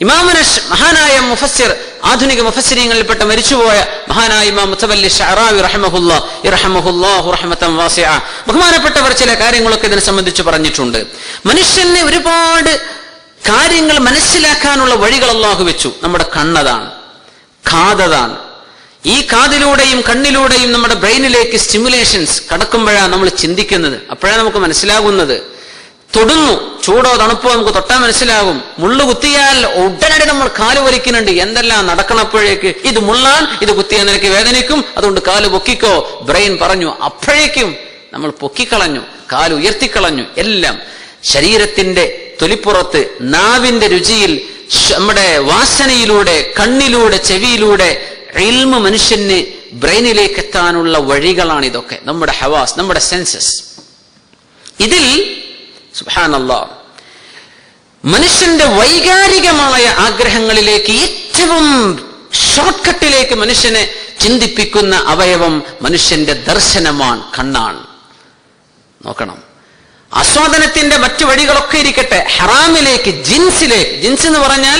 മഹാനായ മുഫസ്സിർ, ആധുനിക മുഫസ്സിരീങ്ങളിൽപ്പെട്ട മരിച്ചുപോയ മഹാനായ ഇമാം മുതവല്ലി ശഅറാവി റഹ്മഹുല്ലാഹു റഹ്മതൻ വാസിഅ, ബഹുമാനപ്പെട്ടവർ ചില കാര്യങ്ങളൊക്കെ ഇതിനെ സംബന്ധിച്ച് പറഞ്ഞിട്ടുണ്ട്. മനുഷ്യന് ഒരുപാട് കാര്യങ്ങൾ മനസ്സിലാക്കാനുള്ള വഴികൾ അല്ലാഹു വെച്ചു. നമ്മുടെ കണ്ണതാണ്, കാതതാണ്. ഈ കാതിലൂടെയും കണ്ണിലൂടെയും നമ്മുടെ ബ്രെയിനിലേക്ക് സ്റ്റിമുലേഷൻസ് കടക്കുമ്പോഴാണ് നമ്മൾ ചിന്തിക്കുന്നത്, അപ്പോഴാണ് നമുക്ക് മനസ്സിലാകുന്നത്. തൊടുന്നു, ചൂടോ തണുപ്പോ നമുക്ക് തൊട്ടാൽ മനസ്സിലാകും. മുള്ളു കുത്തിയാൽ ഉടനടി നമ്മൾ കാല് വലിക്കുന്നുണ്ട്. എന്തെല്ലാം നടക്കണപ്പോഴേക്ക് ഇത് മുള്ളാൻ, ഇത് കുത്തിയാൽ നിനക്ക് വേദനിക്കും, അതുകൊണ്ട് കാല് പൊക്കിക്കോ. ബ്രെയിൻ പറഞ്ഞു, അപ്പോഴേക്കും നമ്മൾ പൊക്കിക്കളഞ്ഞു, കാല് ഉയർത്തിക്കളഞ്ഞു. എല്ലാം ശരീരത്തിന്റെ തൊലിപ്പുറത്ത്, നാവിന്റെ രുചിയിൽ, നമ്മുടെ വാസനയിലൂടെ, കണ്ണിലൂടെ, ചെവിയിലൂടെ ഇൽമ് മനുഷ്യന് ബ്രെയിനിലേക്ക് എത്താനുള്ള വഴികളാണ് ഇതൊക്കെ. നമ്മുടെ ഹവാസ്, നമ്മുടെ സെൻസസ്. ഇതിൽ സുബ്ഹാനല്ലാഹ് മനുഷ്യന്റെ വൈകാരികമായ ആഗ്രഹങ്ങളിലേക്ക് ഏറ്റവും ഷോർട്ട് കട്ടിലേക്ക് മനുഷ്യനെ ചിന്തിപ്പിക്കുന്ന അവയവം മനുഷ്യന്റെ ദർശനമാണ്, കണ്ണാണ്. നോക്കണം, ആസ്വാദനത്തിന്റെ മറ്റു വഴികളൊക്കെ ഇരിക്കട്ടെ, ഹറാമിലേക്ക്, ജിൻസിലേക്ക്. ജിൻസ് എന്ന് പറഞ്ഞാൽ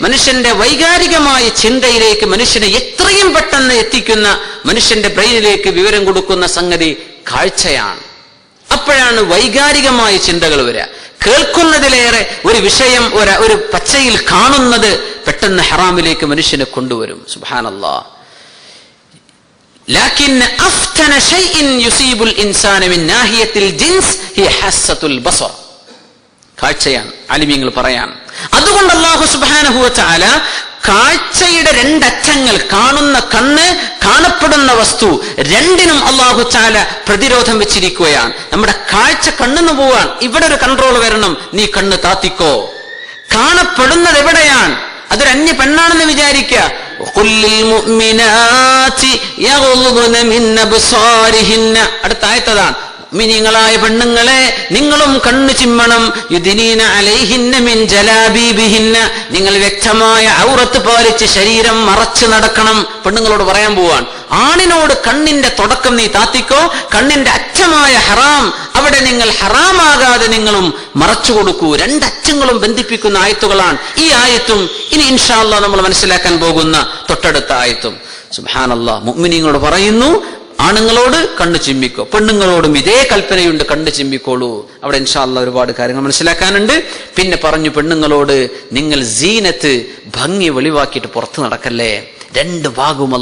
മനുഷ്യന്റെ വൈകാരികമായ ചിന്തയിലേക്ക് മനുഷ്യനെ എത്രയും പെട്ടെന്ന് എത്തിക്കുന്ന, മനുഷ്യന്റെ ബ്രെയിനിലേക്ക് വിവരം കൊടുക്കുന്ന സംഗതി കാഴ്ചയാണ്. അപ്പോഴാണ് വൈകാരികമായ ചിന്തകൾ വരിക. കേൾക്കുന്നതിലേറെ ഒരു വിഷയം ഒരു പച്ചയിൽ കാണുന്നത് പെട്ടെന്ന് ഹറാമിലേക്ക് മനുഷ്യനെ കൊണ്ടുവരും. സുബ്ഹാനല്ലാഹ്. لكن أفتن شيء يصيب الإنسان من ناحية الجنس هي حاسة البصر. കാഴ്ചയാണ് ആലിമീങ്ങൾ പറയാൻ. അതുകൊണ്ട് അല്ലാഹു സുബ്ഹാനഹു വ തആല കാഴ്ചയുടെ രണ്ടറ്റങ്ങൾ, കാണുന്ന കണ്ണ്, കാണപ്പെടുന്ന വസ്തു, രണ്ടിനും അല്ലാഹു തആല പ്രതിരോധം വെച്ചിരിക്കുകയാണ്. നമ്മുടെ കാഴ്ച കണ്ണെന്ന് പോവാൻ ഇവിടെ ഒരു കൺട്രോൾ വരണം. നീ കണ്ണ് താത്തിക്കോ. കാണപ്പെടുന്നത് എവിടെയാണ്? അതൊരു അന്യ പെണ്ണാണെന്ന് വിചാരിക്കുക. അടുത്ത ആയത്തതാണ്, മുഅ്മിനീങ്ങളായ പെണ്ണുങ്ങളെ നിങ്ങളും കണ്ണു ചിമ്മണം. യുദ്നീന അലൈഹിന്ന മിൻ ജലാബീബിഹിന്ന, നിങ്ങൾ വ്യക്തമായ ഔറത്ത് പാലിച്ച് ശരീരം മറച്ചു നടക്കണം. പെണ്ണുങ്ങളോട് പറയാൻ പോവാൻ. ആണിനോട് കണ്ണിന്റെ തുടക്കം നീ താത്തിക്കോ, കണ്ണിന്റെ അറ്റമായ ഹറാം അവിടെ നിങ്ങൾ ഹറാമാകാതെ നിങ്ങളും മറച്ചു കൊടുക്കൂ. രണ്ടറ്റങ്ങളും ബന്ധിപ്പിക്കുന്ന ആയത്തുകളാണ് ഈ ആയത്തും ഇനി ഇൻഷാ അല്ലാഹ് നമ്മൾ മനസ്സിലാക്കാൻ പോകുന്ന തൊട്ടടുത്ത ആയത്തും. സുബ്ഹാനല്ലാഹ്. മുഅ്മിനീങ്ങളോട് പറയുന്നു, ആണുങ്ങളോട് കണ്ണു ചിമ്മിക്കോ, പെണ്ണുങ്ങളോടും ഇതേ കൽപ്പനയുണ്ട്, കണ്ണു ചിമ്മിക്കോളൂ. അവിടെ ഇൻഷാ അല്ലാഹ് ഒരുപാട് കാര്യങ്ങൾ മനസ്സിലാക്കാനുണ്ട്. പിന്നെ പറഞ്ഞു, പെണ്ണുങ്ങളോട് നിങ്ങൾ സീനത്ത്, ഭംഗി വെളിവാക്കിയിട്ട് പുറത്തു നടക്കല്ലേ. രണ്ട് ഭാഗവും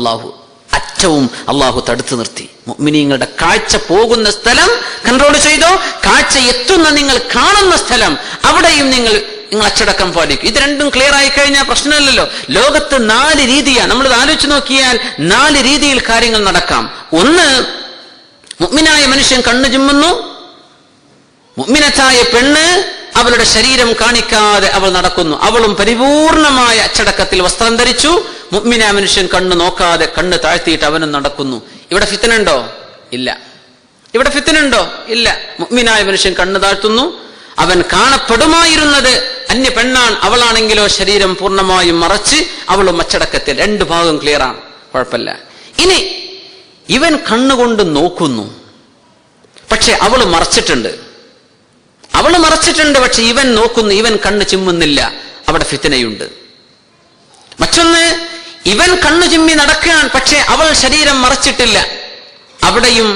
അറ്റവും അള്ളാഹു തടുത്തു നിർത്തി. മുഅ്മിനീങ്ങളുടെ കാഴ്ച പോകുന്ന സ്ഥലം കൺട്രോൾ ചെയ്തോ, കാഴ്ച എത്തുന്ന നിങ്ങൾ കാണുന്ന സ്ഥലം അവിടെയും നിങ്ങൾ അച്ചടക്കം പാലിക്കും. ഇത് രണ്ടും ക്ലിയർ ആയി കഴിഞ്ഞാൽ പ്രശ്നമില്ലല്ലോ. ലോകത്ത് 4 രീതിയാണ്. നമ്മളിത് ആലോചിച്ച് നോക്കിയാൽ 4 രീതിയിൽ കാര്യങ്ങൾ നടക്കാം. ഒന്ന്, മുഅ്മിനായ മനുഷ്യൻ കണ്ണു ചിമ്മുന്നു. മുഅ്മിനത്തായ പെണ്ണ് അവളുടെ ശരീരം കാണിക്കാതെ അവൾ നടക്കുന്നു. അവളും പരിപൂർണമായ അച്ചടക്കത്തിൽ വസ്ത്രം ധരിച്ചു. മുഅ്മിനായ മനുഷ്യൻ കണ്ണ് നോക്കാതെ കണ്ണ് താഴ്ത്തിയിട്ട് അവനും നടക്കുന്നു. ഇവിടെ ഫിത്നയുണ്ടോ? ഇല്ല. ഇവിടെ ഫിത്നയുണ്ടോ? ഇല്ല. മുഅ്മിനായ മനുഷ്യൻ കണ്ണ് താഴ്ത്തുന്നു. അവൻ കാണപ്പെടുമായിരുന്നത് അന്യ പെണ്ണാണ്, അവളാണെങ്കിലോ ശരീരം പൂർണ്ണമായും മറച്ച് അവളും അച്ചടക്കത്തിൽ. 2 ഭാഗം ക്ലിയർ ആണ്, കുഴപ്പമില്ല. ഇനി ഇവൻ കണ്ണുകൊണ്ട് നോക്കുന്നു, പക്ഷെ അവള് മറച്ചിട്ടുണ്ട്. പക്ഷെ ഇവൻ നോക്കുന്നു, ഇവൻ കണ്ണ് ചിമ്മുന്നില്ല. അവിടെ ഫിത്നയുണ്ട്. മറ്റൊന്ന്, ഇവൻ കണ്ണു ചിമ്മി നടക്കാൻ, പക്ഷെ അവൾ ശരീരം മറച്ചിട്ടില്ല. അവിടെയും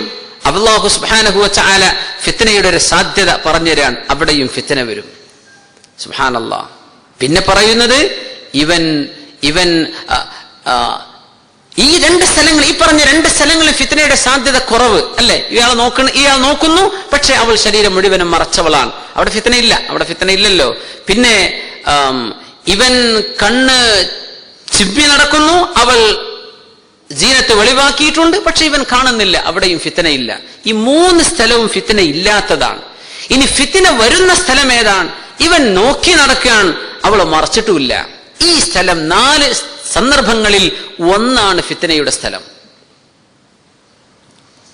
അല്ലാഹു സുബ്ഹാനഹു വ തആല ഫിത്നയുടെ ഒരു സാധ്യത പറഞ്ഞുതരാൻ. അവിടെയും ഫിത്ന വരും. സുബ്ഹാനല്ലാഹ്. പിന്നെ പറയുന്നത്, ഇവൻ ഈ 2 സ്ഥലങ്ങൾ, ഈ പറഞ്ഞ 2 സ്ഥലങ്ങളിൽ ഫിത്നയുടെ സാധ്യത കുറവ് അല്ലേ? ഇയാൾ നോക്കുന്നു, പക്ഷെ അവൾ ശരീരം മുഴുവനും മറച്ചവളാണ്. അവിടെ ഫിത്നയില്ല. അവിടെ ഫിത്നയില്ലല്ലോ. പിന്നെ ഇവൻ കണ്ണ് ചിമ്മി നടക്കുന്നു, അവൾ സീനത്ത് വെളിവാക്കിയിട്ടുണ്ട്, പക്ഷെ ഇവൻ കാണുന്നില്ല. അവിടെയും ഫിത്നയില്ല. ഈ 3 സ്ഥലവും ഫിത്ന ഇല്ലാത്തതാണ്. ഇനി ഫിത്ന വരുന്ന സ്ഥലം ഏതാണ്? ഇവൻ നോക്കി നടക്കാൻ, അവൾ മറച്ചിട്ടുമില്ല. ഈ സ്ഥലം 4 സന്ദർഭങ്ങളിൽ ഒന്നാണ് ഫിത്നയുടെ സ്ഥലം.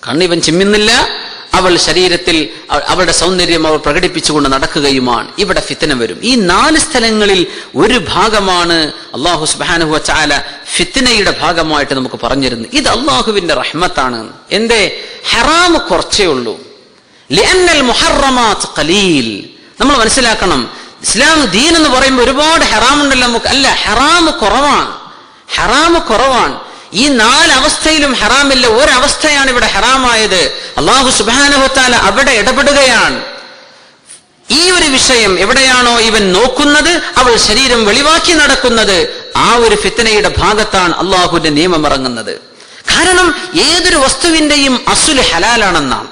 കണ്ണിവൻ ചിമ്മുന്നില്ല, അവൾ ശരീരത്തിൽ അവളുടെ സൗന്ദര്യം അവൾ പ്രകടിപ്പിച്ചുകൊണ്ട് നടക്കുകയുമാണ്. ഇവിടെ ഫിത്ന വരും. ഈ 4 സ്ഥലങ്ങളിൽ ഒരു ഭാഗമാണ് അല്ലാഹു സുബ്ഹാനഹു വ തആല ഫിത്നയുടെ ഭാഗമായിട്ട് നമുക്ക് പറഞ്ഞിരുന്നു. ഇത് അല്ലാഹുവിന്റെ റഹ്മത്താണ്. എന്തേ? ഹറാം കുറച്ചേ ഉള്ളൂ. ലിഅന്നൽ മുഹറമാത് ഖലീൽ. നമ്മൾ മനസ്സിലാക്കണം, ഇസ്ലാം ദീൻ എന്ന് പറയുമ്പോൾ ഒരുപാട് ഹറാമുണ്ടല്ലോ നമുക്ക്. അല്ല, ഹറാമ് കുറവാണ്. ഈ 4 അവസ്ഥയിലും ഹറാമില്ല. ഒരവസ്ഥയാണ് ഇവിടെ ഹറാമായത്. അല്ലാഹു സുബ്ഹാനഹു വ തആല അവിടെ ഇടപെടുകയാണ്. ഈ ഒരു വിഷയം എവിടെയാണോ ഇവൻ നോക്കുന്നത്, അവൾ ശരീരം വെളിവാക്കി നടക്കുന്നത്, ആ ഒരു ഫിത്നയുടെ ഭാഗത്താണ് അള്ളാഹുവിന്റെ നിയമം ഇറങ്ങുന്നത്. കാരണം ഏതൊരു വസ്തുവിന്റെയും അസ്ല് ഹലാലാണെന്നാണ്.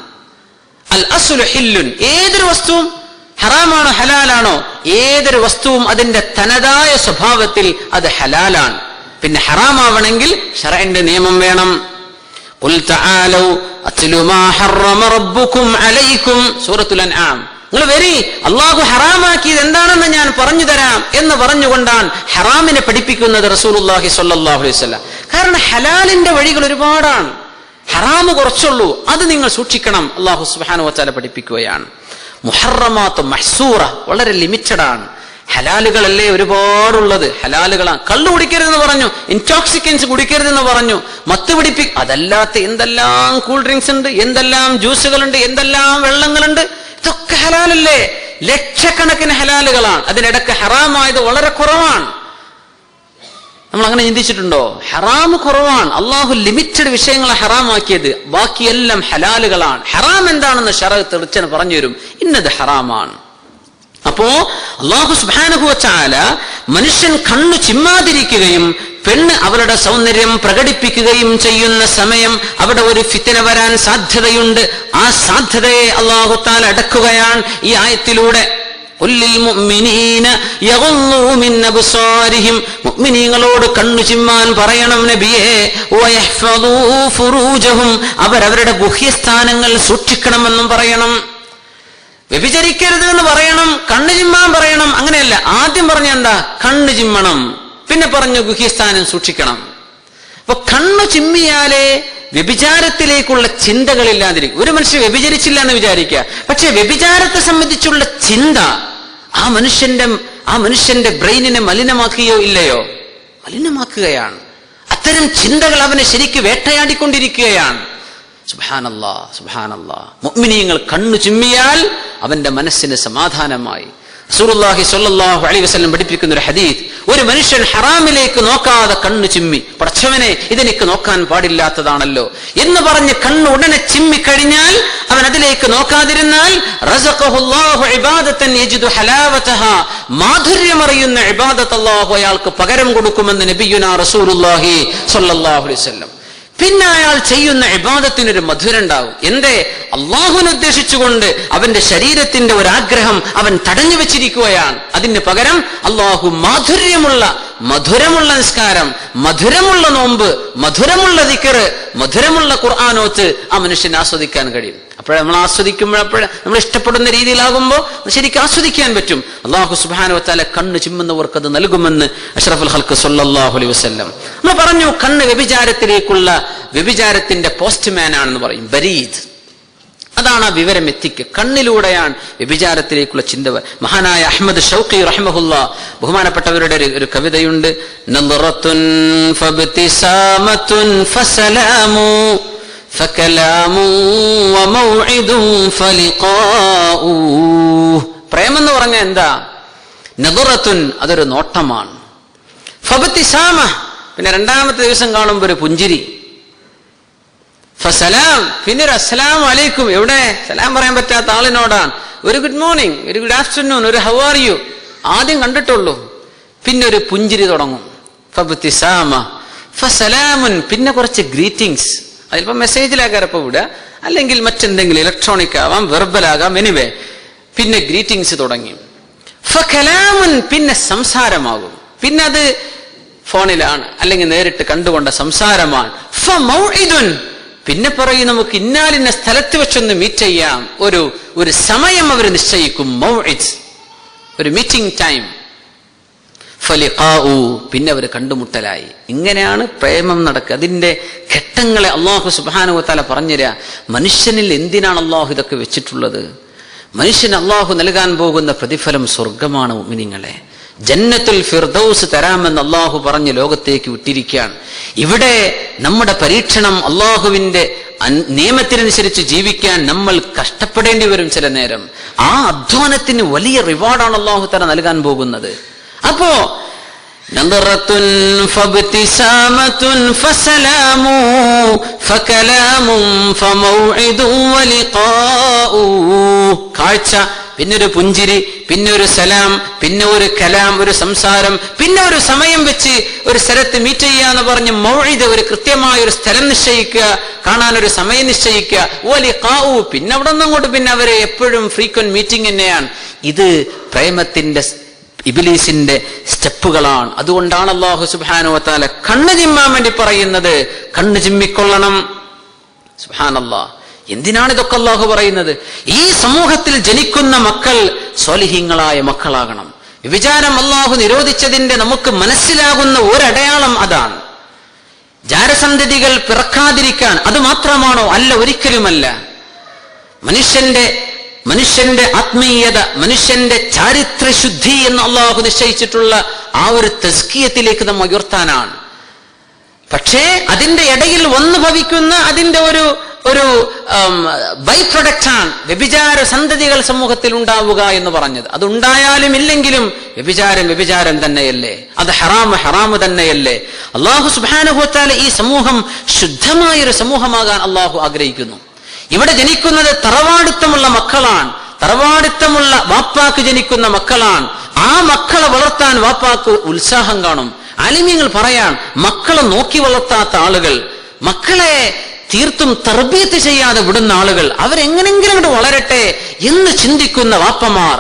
അൽ അസ്ലു ഹില്ലുൻ. ഏതൊരു വസ്തുവും ഹറാമാണോ ഹലാലാണോ, ഏതൊരു വസ്തുവും അതിന്റെ തനതായ സ്വഭാവത്തിൽ അത് ഹലാലാണ്. പിന്നെ ഹറാമാവണമെങ്കിൽ ശർഇന്റെ നിയമം വേണം. ഖുൽ തആലൂ അത്ലു മാ ഹറമ റബ്ബുകും അലൈക്കും, സൂറത്തുൽ അൻആം. നിങ്ങൾ വരി, അള്ളാഹു ഹറാമാക്കിയത് എന്താണെന്ന് ഞാൻ പറഞ്ഞു തരാം എന്ന് പറഞ്ഞുകൊണ്ടാണ് ഹറാമിനെ പഠിപ്പിക്കുന്നത് റസൂലുള്ളാഹി സ്വല്ലല്ലാഹു അലൈഹി വസല്ലം. കാരണം ഹലാലിന്റെ വഴികൾ ഒരുപാടാണ്, ഹറാമ് കുറച്ചുള്ളൂ, അത് നിങ്ങൾ സൂക്ഷിക്കണം. അള്ളാഹു സുബ്ഹാനഹു വ തആല പഠിപ്പിക്കുകയാണ്. മുഹറമാത്ത് മഹ്സൂറ, വളരെ ലിമിറ്റഡ് ആണ്. ഹലാലുകളല്ലേ ഒരുപാടുള്ളത്, ഹലാലുകളാണ്. കള്ളു കുടിക്കരുതെന്ന് പറഞ്ഞു, ഇൻടോക്സിക്കൻസ് കുടിക്കരുതെന്ന് പറഞ്ഞു, മത്ത് അതല്ലാത്ത എന്തെല്ലാം കൂൾ ഡ്രിങ്ക്സ് ഉണ്ട്, എന്തെല്ലാം ജ്യൂസുകളുണ്ട്, എന്തെല്ലാം വെള്ളങ്ങളുണ്ട്, ഇതൊക്കെ ഹലാലല്ലേ? ലക്ഷക്കണക്കിന് ഹലാലുകളാണ്. അതിനിടക്ക് ഹറാമായത് വളരെ കുറവാണ്. നമ്മൾ അങ്ങനെ ചിന്തിച്ചിട്ടുണ്ടോ? ഹറാമ് കുറവാണ്. അള്ളാഹു ലിമിറ്റഡ് വിഷയങ്ങളെ ഹറാമാക്കിയത്, ബാക്കിയെല്ലാം ഹലാലുകളാണ്. ഹറാം എന്താണെന്ന് ശറഅ് തെളിച്ചന് പറഞ്ഞു തരും. ഇന്നത് ഹറാമാണ്. അപ്പോ അല്ലാഹു സുബ്ഹാനഹു വ തആല മനുഷ്യൻ കണ്ണു ചിമ്മാതിരിക്കുകയും പെണ്ണ് അവളുടെ സൗന്ദര്യം പ്രകടിപ്പിക്കുകയും ചെയ്യുന്ന സമയം അവിടെ ഒരു ഫിത്ന വരാൻ സാധ്യതയുണ്ട്. ആ സാധ്യതയെ അല്ലാഹു തആല അടക്കുകയാണ് ഈ ആയത്തിലൂടെ. മുഅ്മിനീങ്ങളോട് കണ്ണു ചിമ്മാൻ പറയണം നബിയേ. അവരവരുടെ ഗുഹ്യസ്ഥാനങ്ങൾ സൂക്ഷിക്കണമെന്നും പറയണം. വ്യഭിചരിക്കരുത് എന്ന് പറയണം, കണ്ണു ചിമ്മാൻ പറയണം. അങ്ങനെയല്ല, ആദ്യം പറഞ്ഞ എന്താ? കണ്ണു ചിമ്മണം, പിന്നെ പറഞ്ഞു ഗുഹ്യസ്ഥാനം സൂക്ഷിക്കണം. അപ്പൊ കണ്ണു ചിമ്മിയാലേ വ്യഭിചാരത്തിലേക്കുള്ള ചിന്തകളില്ലാതിരിക്കും. ഒരു മനുഷ്യൻ വ്യഭിചരിച്ചില്ല എന്ന് വിചാരിക്കുക, പക്ഷെ വ്യഭിചാരത്തെ സംബന്ധിച്ചുള്ള ചിന്ത ആ മനുഷ്യന്റെ ബ്രെയിനിനെ മലിനമാക്കുകയോ ഇല്ലയോ? മലിനമാക്കുകയാണ്. അത്തരം ചിന്തകൾ അവനെ ശരിക്ക് വേട്ടയാടിക്കൊണ്ടിരിക്കുകയാണ്. സുബ്ഹാനല്ലാഹ്, സുബ്ഹാനല്ലാഹ്. മുഅ്മിനീങ്ങൾ കണ്ണു ചിമ്മിയാൽ അവന്റെ മനസ്സിന് സമാധാനമായി. റസൂലുള്ളാഹി സ്വല്ലല്ലാഹു അലൈഹി വസല്ലം പഠിപ്പിക്കുന്ന ഒരു ഹദീസ്, ഒരു മനുഷ്യൻ ഹറാമിലേക്ക് നോക്കാതെ കണ്ണു ചിമ്മി, പടച്ചവനെ ഇതെനിക്ക് നോക്കാൻ പാടില്ലാത്തതാണല്ലോ എന്ന് പറഞ്ഞ് കണ്ണ് ഉടനെ ചിമ്മിക്കഴിഞ്ഞാൽ, അവൻ അതിലേക്ക് നോക്കാതിരുന്നാൽ, റസഖഹുല്ലാഹു ഇബാദതൻ യജിദു ഹലാവതഹാ, മാധുര്യമറിയുന്ന ഇബാദത്ത് അല്ലാഹു അയാൾക്ക് പകരം കൊടുക്കുമെന്ന് നബിയുനാ റസൂലുള്ളാഹി സ്വല്ലല്ലാഹു അലൈഹി വസല്ലം. പിന്നെ അയാൾ ചെയ്യുന്ന ഇബാദത്തിനൊരു മധുരം ഉണ്ടാവും. എന്തേ? അള്ളാഹുവിനെ ഉദ്ദേശിച്ചുകൊണ്ട് അവന്റെ ശരീരത്തിന്റെ ഒരാഗ്രഹം അവൻ തടഞ്ഞു വെച്ചിരിക്കുകയാണ്. അതിന് പകരം അള്ളാഹു മധുരമുള്ള നിസ്കാരം, മധുരമുള്ള നോമ്പ്, മധുരമുള്ള ദിക്ർ, മധുരമുള്ള ഖുർആനോത്ത് ആ മനുഷ്യനെ ആസ്വദിക്കാൻ കഴിയും. അപ്പോഴേ നമ്മൾ ആസ്വദിക്കുമ്പോഴപ്പോഴേ നമ്മൾ ഇഷ്ടപ്പെടുന്ന രീതിയിലാകുമ്പോൾ ശരിക്കും ആസ്വദിക്കാൻ പറ്റും. അല്ലാഹു സുബ്ഹാനഹു വ തആല കണ്ണ് ചിമ്മുന്നവർക്ക് അത് നൽകുമെന്ന് അഷ്റഫുൽ ഖൽഖ് സ്വല്ലല്ലാഹു അലൈഹി വസല്ലം. നമ്മൾ പറഞ്ഞു, കണ്ണ് വ്യഭിചാരത്തിന്റെ പോസ്റ്റ്മാൻ ആണെന്ന് പറയും, ബരീദ്. അതാണ് ആ വിവരം എത്തിക്കുക. കണ്ണിലൂടെയാണ് വ്യഭിചാരത്തിലേക്കുള്ള ചിന്ത. മഹാനായ അഹ്മദ് ഷൗഖി റഹിമഹുല്ലാ, ബഹുമാനപ്പെട്ടവരുടെ ഒരു കവിതയുണ്ട്, നളറത്തുൻ ഫബ്തിസാമത്തുൻ ഫസലാമു ഫകലാമു വമൗഇദു ഫലിഖാഉ. പ്രേമെന്ന് പറഞ്ഞ എന്താ? നളറത്തുൻ, അതൊരു നോട്ടമാണ്. ഫബ്തിസാമ, പിന്നെ രണ്ടാമത്തെ ദിവസം കാണുമ്പോൾ ഒരു പുഞ്ചിരി. ഫസലാം, പിന്നെ ഒരു അസ്സലാമു അലൈക്കും. എവിടെ സലാം പറയാൻ പറ്റാത്ത ആളിനോടാണ്. ഒരു ഗുഡ് മോർണിംഗ്, ഒരു ഗുഡ് ആഫ്റ്റർനൂൺ, ഒരു ഹൗ ആർ യു ആദ്യം കണ്ടിട്ടുള്ളൂ. പിന്നെ ഒരു പുഞ്ചിരി തുടങ്ങും. ഫബ്തിസാമ ഫസലാമുൻ, പിന്നെ കുറച്ച് ഗ്രീറ്റിംഗ്സ്. അതിലിപ്പോ മെസ്സേജിലാകാരപ്പോ വിടുക, അല്ലെങ്കിൽ മറ്റെന്തെങ്കിലും ഇലക്ട്രോണിക് ആവാം, വെർബൽ ആകാം, എനിവേ. പിന്നെ ഗ്രീറ്റിംഗ്സ് തുടങ്ങി. ഫകലാമുൻ, പിന്നെ സംസാരമാകും. പിന്നെ അത് ഫോണിലാണ് അല്ലെങ്കിൽ നേരിട്ട് കണ്ടുകൊണ്ട സംസാരമാണ്. ഫമൗഇദുൻ, പിന്നെ പറയും നമുക്ക് ഇന്നാലിന്ന സ്ഥലത്ത് വെച്ചൊന്ന് മീറ്റ് ചെയ്യാം. ഒരു സമയം അവർ നിശ്ചയിക്കും, മൗഇദ്, ഒരു മീറ്റിംഗ് ടൈം. ഫലിഖാഉ, പിന്നെ അവർ കണ്ടുമുട്ടലായി. ഇങ്ങനെയാണ് പ്രേമം നടക്കുക. അതിന്റെ ഘട്ടങ്ങളെ അല്ലാഹു സുബ്ഹാനഹു വ തആല പറഞ്ഞുതരാ. മനുഷ്യനിൽ എന്തിനാണ് അല്ലാഹു ഇതൊക്കെ വെച്ചിട്ടുള്ളത്? മനുഷ്യന് അല്ലാഹു നൽകാൻ പോകുന്ന പ്രതിഫലം സ്വർഗമാണ്. മുഅ്മിനീങ്ങളെ, ജന്നത്തുൽ ഫിർദൗസ് തരാമെന്ന് അല്ലാഹു പറഞ്ഞ് ലോകത്തേക്ക് വിട്ടിരിക്കുകയാണ്. ഇവിടെ നമ്മുടെ പരീക്ഷണം അല്ലാഹുവിന്റെ നിയമത്തിനനുസരിച്ച് ജീവിക്കാൻ നമ്മൾ കഷ്ടപ്പെടേണ്ടി വരും ചില നേരം. ആ അധ്വാനത്തിന് വലിയ റിവാർഡാണ് അല്ലാഹു തആല നൽകാൻ പോകുന്നത്. അപ്പോ നദറത്തുൻ ഫബ്തിസാമത്തുൻ ഫസലാമു ഫകലാമു ഫമൗഇദു വലിഖാഉ. കാഴ്ച, പിന്നെ ഒരു പുഞ്ചിരി, പിന്നെ ഒരു സലാം, പിന്നെ ഒരു കലാം, ഒരു സംസാരം, പിന്നെ ഒരു സമയം വെച്ച് ഒരു സ്ഥലത്ത് മീറ്റ് ചെയ്യാന്ന് പറഞ്ഞ് മൗഇദ്, ഒരു കൃത്യമായ ഒരു സ്ഥലം നിശ്ചയിക്കുക, കാണാനൊരു സമയം നിശ്ചയിക്കുക. വലിഖാഉ, പിന്നെ അവിടെ നിന്ന് അങ്ങോട്ട് പിന്നെ അവരെ എപ്പോഴും ഫ്രീക്വന്റ് മീറ്റിംഗ് തന്നെയാണ്. ഇത് പ്രേമത്തിന്റെ ഇബ്ലീസിന്റെ സ്റ്റെപ്പുകളാണ്. അതുകൊണ്ടാണ് അല്ലാഹു സുബ്ഹാനഹു വ തആല കണ്ണ് ചിമ്മാൻ വേണ്ടി പറയുന്നത്. കണ്ണ് ചിമ്മിക്കൊള്ളണം. സുബ്ഹാനല്ലാഹ്. എന്തിനാണ് ഇതൊക്കെ അല്ലാഹു പറയുന്നത്? ഈ സമൂഹത്തിൽ ജനിക്കുന്ന മക്കൾ സ്വാലിഹീങ്ങളായ മക്കളാകണം. വ്യഭിചാരം അല്ലാഹു നിരോധിച്ചതിന്റെ നമുക്ക് മനസ്സിലാകുന്ന ഒരടയാളം അതാണ്. ജാരസന്തതികൾ പിറക്കാതിരിക്കാൻ അത് മാത്രമാണോ? അല്ല, ഒരിക്കലുമല്ല. മനുഷ്യന്റെ ആത്മീയത, മനുഷ്യന്റെ ചാരിത്രശുദ്ധി എന്ന് അല്ലാഹു നിശ്ചയിച്ചിട്ടുള്ള ആ ഒരു തസ്കിയത്തിലേക്ക് നമ്മ ഉയർത്താനാണ്. പക്ഷേ അതിന്റെ ഇടയിൽ വന്നു ഭവിക്കുന്ന അതിന്റെ ഒരു ബൈ പ്രൊഡക്റ്റാണ് വ്യഭിചാര സന്തതികൾ സമൂഹത്തിൽ ഉണ്ടാവുക എന്ന് പറഞ്ഞത്. അതുണ്ടായാലും ഇല്ലെങ്കിലും വ്യഭിചാരം തന്നെയല്ലേ? അത് ഹറാമ് തന്നെയല്ലേ? അല്ലാഹു സുബ്ഹാനഹു വ തആല ഈ സമൂഹം ശുദ്ധമായൊരു സമൂഹമാകാൻ അല്ലാഹു ആഗ്രഹിക്കുന്നു. ഇവിടെ ജനിക്കുന്നത് തറവാടിത്തമുള്ള മക്കളാണ്, തറവാടിത്തമുള്ള വാപ്പാക്ക് ജനിക്കുന്ന മക്കളാണ്. ആ മക്കളെ വളർത്താൻ വാപ്പാക്ക് ഉത്സാഹം കാണും. ആലിമീങ്ങൾ പറയാൻ, മക്കളെ നോക്കി വളർത്താത്ത ആളുകൾ, മക്കളെ തീർത്തും തർബീയത്ത് ചെയ്യാതെ വിടുന്ന ആളുകൾ, അവരെങ്ങനെങ്കിലും അങ്ങോട്ട് വളരട്ടെ എന്ന് ചിന്തിക്കുന്ന വാപ്പമാർ,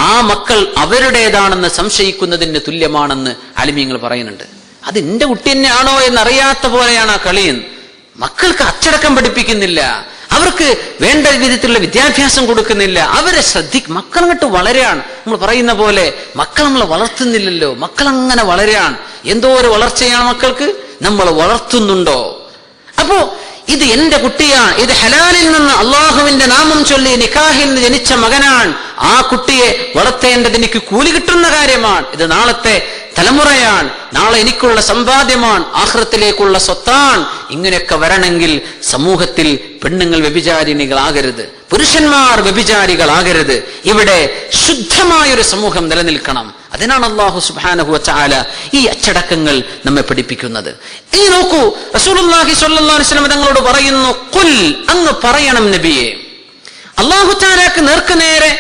ആ മക്കൾ അവരുടേതാണെന്ന് സംശയിക്കുന്നതിന് തുല്യമാണെന്ന് ആലിമീങ്ങൾ പറയുന്നുണ്ട്. അത് എന്റെ കുട്ടി തന്നെയാണോ എന്നറിയാത്ത പോലെയാണ് ആ കളിയെന്ന്. മക്കൾക്ക് അച്ചടക്കം പഠിപ്പിക്കുന്നില്ല, അവർക്ക് വേണ്ട വിധത്തിലുള്ള വിദ്യാഭ്യാസം കൊടുക്കുന്നില്ല, അവരെ മക്കളങ്ങോട്ട് വളരാണ്. നമ്മൾ പറയുന്ന പോലെ മക്കൾ നമ്മളെ വളർത്തുന്നില്ലല്ലോ, മക്കളങ്ങനെ വളരാണ്. എന്തോ ഒരു വളർച്ചയാണ് മക്കൾക്ക്. നമ്മൾ വളർത്തുന്നുണ്ടോ? അപ്പോ ഇത് എന്റെ കുട്ടിയാണ്, ഇത് ഹലാലിൽ നിന്ന് അള്ളാഹുവിന്റെ നാമം ചൊല്ലി നിക്കാഹിൽ നിന്ന് ജനിച്ച മകനാണ്, ആ കുട്ടിയെ വളർത്തേണ്ടത് എനിക്ക് കൂലി കിട്ടുന്ന കാര്യമാണ്. ഇത് നാളത്തെ തലമുറയാണ്, നാളെ എനിക്കുള്ള സമ്പാദ്യമാണ്, ആഖിറത്തിലേക്കുള്ള സ്വത്താണ്. ഇങ്ങനെയൊക്കെ വരണമെങ്കിൽ സമൂഹത്തിൽ പെണ്ണുങ്ങൾ വ്യഭിചാരിണികളാകരുത്, പുരുഷന്മാർ വ്യഭിചാരികളാകരുത്. ഇവിടെ ശുദ്ധമായൊരു സമൂഹം നിലനിൽക്കണം. അതിനാണ് അല്ലാഹു സുബ്ഹാനഹു വ തആല ഈ അച്ചടക്കങ്ങൾ നമ്മെ പഠിപ്പിക്കുന്നത്. ഇനി നോക്കൂ, റസൂലുള്ളാഹി സ്വല്ലല്ലാഹു അലൈഹി വസല്ലം തങ്ങളോട് പറയുന്നു, ഖുൽ, അങ്ങ് പറയണം നബിയെ. അല്ലാഹു തആലക്ക് നേർക്കുനേരെ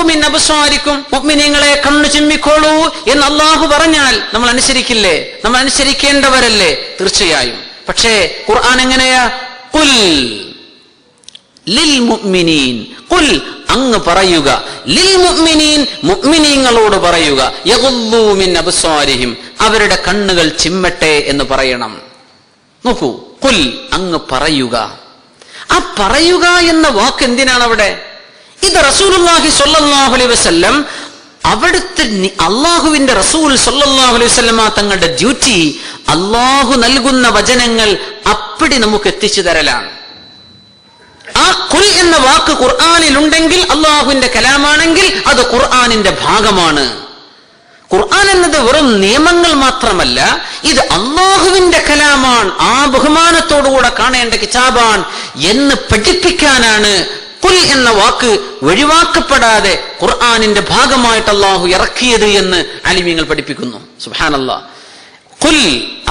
മിൻ അബ്സാരിക്കും, മുഅ്മിനീങ്ങളെ കണ്ണു ചിമ്മിക്കോളൂ എന്ന് അല്ലാഹു പറഞ്ഞാൽ നമ്മൾ അനുസരിക്കില്ലേ? നമ്മൾ അനുസരിക്കേണ്ടവരല്ലേ? തീർച്ചയായും. പക്ഷേ ഖുർആൻ എങ്ങനെയാ? ഖുൽ ലിൽ മുഅ്മിനീൻ, ഖുൽ അങ്ങ് പറയുക, ലിൽ മുഅ്മിനീൻ മുഅ്മിനീങ്ങളോട് പറയുക, യഗുദ്ദൂ മിൻ അബ്സാരിഹിം അവരുടെ കണ്ണുകൾ ചിമ്മട്ടെ എന്ന് പറയണം. നോക്കൂ, ഖുൽ അങ്ങ് പറയുക. ആ പറയുക എന്ന വാക്ക് എന്തിനാണ് അവിടെ? ഇത് റസൂലുള്ളാഹി സ്വല്ലല്ലാഹു അലൈഹി വസല്ലം അവിടുത്തെ അള്ളാഹുവിന്റെ റസൂൽ സ്വല്ലല്ലാഹു അലൈഹി വസല്ലമ തങ്ങളുടെ ഡ്യൂട്ടി അള്ളാഹു നൽകുന്ന വചനങ്ങൾ അപ്പടി നമുക്ക് എത്തിച്ചു തരലാണ്. ആ ഖുൽ എന്ന വാക്ക് ഖുർആനിൽ ഉണ്ടെങ്കിൽ, അള്ളാഹുവിന്റെ കലാമാണെങ്കിൽ അത് ഖുർആനിന്റെ ഭാഗമാണ്. ഖുർആൻ എന്നത് വെറും നിയമങ്ങൾ മാത്രമല്ല, ഇത് അള്ളാഹുവിന്റെ കലാമാണ്, ആ ബഹുമാനത്തോടുകൂടെ കാണേണ്ട കിതാബാണ് എന്ന് പഠിപ്പിക്കാനാണ് ഖുൽ എന്ന വാക്ക് ഒഴിവാക്കപ്പെടാതെ ഖുർആനിന്റെ ഭാഗമായിട്ട് അല്ലാഹു ഇറക്കിയത് എന്ന് ആലിമീങ്ങൾ പഠിപ്പിക്കുന്നു. സുബ്ഹാനല്ലാഹ്. ഖുൽ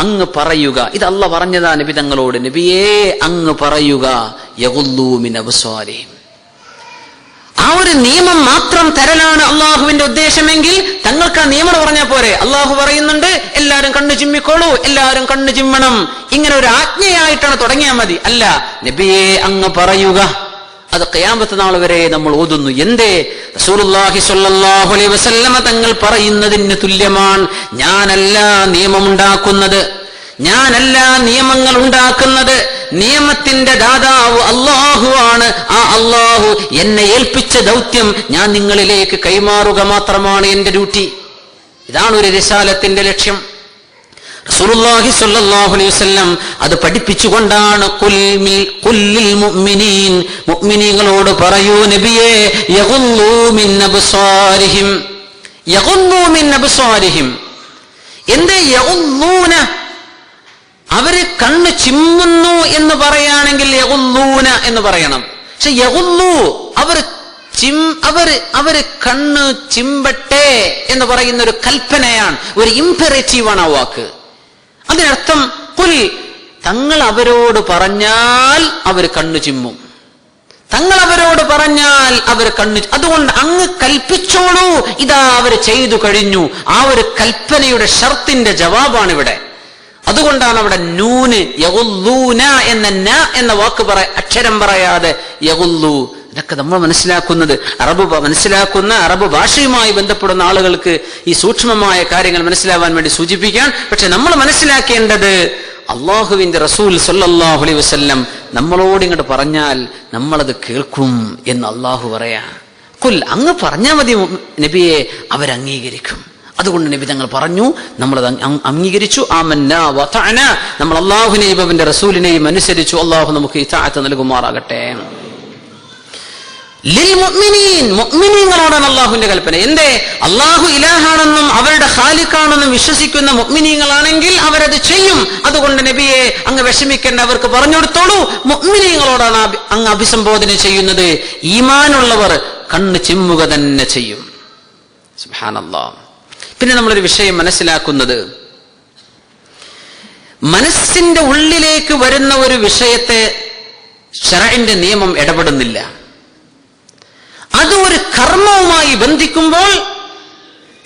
അങ്ങ് പറയുക. ഇത് അല്ലാഹ് പറഞ്ഞതാ നബി തങ്ങളോട്, നബിയേ അങ്ങ് പറയുക, യഗുദ്ദൂ മിൻ അബ്സാരിഹിം. ആ ഒരു നിയമം മാത്രം തരലാണ് അള്ളാഹുവിന്റെ ഉദ്ദേശമെങ്കിൽ തങ്ങൾക്ക് ആ നിയമം പറഞ്ഞാൽ പോരെ? അള്ളാഹു പറയുന്നുണ്ട് എല്ലാവരും കണ്ണു ചിമ്മിക്കോളൂ, എല്ലാവരും കണ്ണു ചിമ്മണം, ഇങ്ങനെ ഒരു ആജ്ഞയായിട്ടാണ് തുടങ്ങിയാൽ മതി. അല്ല, നബിയേ അങ്ങ് പറയുക. അത് ഖിയാമത്ത് നാൾ വരെ നമ്മൾ ഓതുന്നു. എന്തേ? റസൂലുള്ളാഹി സ്വല്ലല്ലാഹു അലൈഹി വസല്ലമ തങ്ങൾ പറയുന്നതിന് തുല്യമാണ്. ഞാനല്ല നിയമമുണ്ടാക്കുന്നത്, ഞാനല്ല നിയമങ്ങൾ ഉണ്ടാക്കുന്നത്, നിയമത്തിന്റെ ദാതാവ് അല്ലാഹു ആണ്. ആ അല്ലാഹു എന്നെ ഏൽപ്പിച്ച ദൗത്യം ഞാൻ നിങ്ങളിലേക്ക് കൈമാറുക മാത്രമാണ് എന്റെ ഡ്യൂട്ടി. ഇതാണ് ഒരു റിസാലത്തിന്റെ ലക്ഷ്യം. റസൂലുള്ളാഹി സ്വല്ലല്ലാഹു അലൈഹി വസല്ലം അത് പഠിപ്പിച്ചുകൊണ്ടാണ് ഖുല്ലിൽ മുഅ്മിനീൻ മുഅ്മിനീങ്ങളോട് പറയൂ നബിയേ, യഗുദ്ദൂ മിൻ അബ്സാരിഹിം, യഗുദ്ദൂ മിൻ അബ്സാരിഹിം. എന്തേ യഗുദ്ദൂന? അവര് കണ്ണ് ചിമ്മുന്നു എന്ന് പറയുകയാണെങ്കിൽ യഗുദ്ദൂന എന്ന് പറയണം. പക്ഷെ യഗുദ്ദൂ അവർ അവര് കണ്ണ് ചിമ്പട്ടെ എന്ന് പറയുന്ന ഒരു കൽപ്പനയാണ്, ഒരു ഇംപെറേറ്റീവാണ് ആ വാക്ക്. അതിനർത്ഥം കുൽ, തങ്ങൾ അവരോട് പറഞ്ഞാൽ അവർ കണ്ണു ചിമ്മും, തങ്ങൾ അവരോട് പറഞ്ഞാൽ അവർ അതുകൊണ്ട് അങ്ങ് കൽപ്പിച്ചോളൂ, ഇതാ അവർ ചെയ്തു കഴിഞ്ഞു. ആ ഒരു കൽപ്പനയുടെ ഷർത്തിന്റെ ജവാബാണ് ഇവിടെ. അതുകൊണ്ടാണ് അവിടെ നൂന് യഗുല്ലൂന എന്ന വാക്ക് അക്ഷരം പറയാതെ യഗുല്ലു. ഇതൊക്കെ നമ്മൾ മനസ്സിലാക്കുന്നത് അറബ് ഭാഷയുമായി ബന്ധപ്പെടുന്ന ആളുകൾക്ക് ഈ സൂക്ഷ്മമായ കാര്യങ്ങൾ മനസ്സിലാവാൻ വേണ്ടി സൂചിപ്പിക്കാൻ. പക്ഷെ നമ്മൾ മനസ്സിലാക്കേണ്ടത് അള്ളാഹുവിന്റെ റസൂൽ സല്ലല്ലാഹു അലൈഹി വസല്ലം നമ്മളോട് ഇങ്ങോട്ട് പറഞ്ഞാൽ നമ്മളത് കേൾക്കും എന്ന് അള്ളാഹു പറയാ. കുൽ, അങ്ങ് പറഞ്ഞാൽ മതി നബിയെ, അവരംഗീകരിക്കും. അതുകൊണ്ട് നബി തങ്ങൾ പറഞ്ഞു, നമ്മളത് അംഗീകരിച്ചു. ആമന്നാ വതഅന, നമ്മൾ അള്ളാഹുവിനെയും അവന്റെ റസൂലിനെയും അനുസരിച്ചു. അള്ളാഹു നമുക്ക് ഇതാഅത്ത് നൽകുമാറാകട്ടെ. ലിൽ മുഅ്മിനീൻ, മുഅ്മിനീങ്ങളോടാണ് അള്ളാഹുവിന്റെ കൽപ്പന. എന്തേ? അള്ളാഹു ഇലാഹാണെന്നും അവരുടെ ഖാലിഖാണെന്നും വിശ്വസിക്കുന്ന മുഅ്മിനീങ്ങളാണെങ്കിൽ അവരത് ചെയ്യും. അതുകൊണ്ട് നബിയെ അങ്ങ് വിഷമിക്കേണ്ട, അവർക്ക് പറഞ്ഞു കൊടുത്തോളൂ. മുഅ്മിനീങ്ങളോടാണ് അങ്ങ് അഭിസംബോധന ചെയ്യുന്നത്. ഈമാനുള്ളവർ കണ്ണ് ചിമ്മുക തന്നെ ചെയ്യും. സുബ്ഹാനല്ലാഹ്. പിന്നെ നമ്മളൊരു വിഷയം മനസ്സിലാക്കുന്നത്, മനസ്സിന്റെ ഉള്ളിലേക്ക് വരുന്ന ഒരു വിഷയത്തെ ശറഇന്റെ നിയമം ഇടപെടുന്നില്ല. അത് ഒരു കർമ്മവുമായി ബന്ധിക്കുമ്പോൾ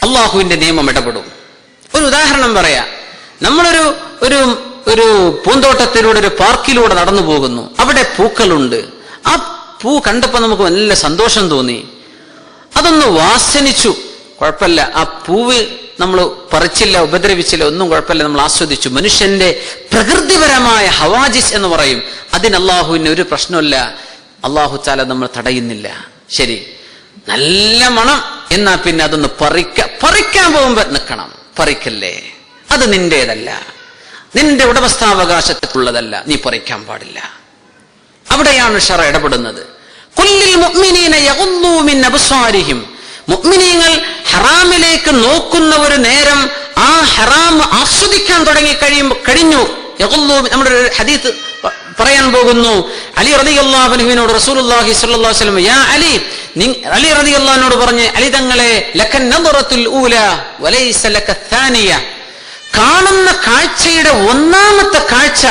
അള്ളാഹുവിന്റെ നിയമം ഇടപെടും. ഒരു ഉദാഹരണം പറയാം. നമ്മളൊരു ഒരു ഒരു പൂന്തോട്ടത്തിലൂടെ, ഒരു പാർക്കിലൂടെ നടന്നു പോകുന്നു. അവിടെ പൂക്കളുണ്ട്. ആ പൂ കണ്ടപ്പോൾ നമുക്ക് നല്ല സന്തോഷം തോന്നി. അതൊന്ന് വാസനിച്ചു, കുഴപ്പമില്ല. ആ പൂവ് നമ്മൾ പറിച്ചില്ല, ഉപദ്രവിച്ചില്ല, ഒന്നും കുഴപ്പമില്ല, നമ്മൾ ആസ്വദിച്ചു. മനുഷ്യന്റെ പ്രകൃതിപരമായ ഹവാജിസ് എന്ന് പറയും, അതിന് അള്ളാഹുവിന് ഒരു പ്രശ്നമില്ല. അള്ളാഹു താല നമ്മൾ തടയുന്നില്ല. ശരി, നല്ല മണം, എന്നാ പിന്നെ അതൊന്ന് പറിക്കാൻ പോകുമ്പോ നിൽക്കണം. പറിക്കല്ലേ, അത് നിന്റേതല്ല, നിന്റെ ഉടമസ്ഥാവകാശത്തിലുള്ളതല്ല, നീ പറിക്കാൻ പാടില്ല. അവിടെയാണ് ശറ ഇടപെടുന്നത്. കുല്ലിൽ മുഅ്മിനീന യഗുദ്ദൂ മിൻ അബ്സാരിഹിം, മുഅ്മിനീങ്ങൾ ഹറാമിലേക്ക് നോക്കുന്ന ഒരു നേരം ആ ഹറാം ആസ്വദിക്കാൻ കഴിഞ്ഞു. നമ്മുടെ ഒരു ഹദീസ് പറയാൻ പോകുന്നു. അലി റളിയല്ലാഹു അൻഹുവിനോട് റസൂലുള്ളാഹി സ്വല്ലല്ലാഹു അലൈഹി വസല്ലം അലി റളിയല്ലാഹുവിനോട് പറഞ്ഞ്, അലി തങ്ങളെ, ലക്കൻ നദറത്തുൽ ഊല വലൈസ ലക ഥാനിയ, കാണുന്ന കാഴ്ചയുടെ ഒന്നാമത്തെ കാഴ്ച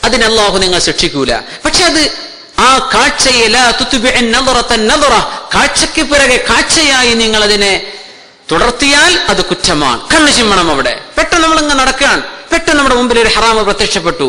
അതിന് അല്ലാഹു നിങ്ങൾ ശിക്ഷിക്കൂല. പക്ഷെ അത് ആ കാഴ്ചയെ ലാ തുത്ബിഅൻ നദറതൻ നദറ, കാഴ്ചയ്ക്ക് പിറകെ കാഴ്ചയായി നിങ്ങൾ അതിനെ തുടർത്തിയാൽ അത് കുറ്റമാണ്. കണ്ണു ചിമ്മണം. അവിടെ പെട്ടെന്ന് നമ്മളിങ്ങ് നടക്കാൻ, പെട്ടെന്ന് നമ്മുടെ മുമ്പിൽ ഒരു ഹറാമ് പ്രത്യക്ഷപ്പെട്ടു.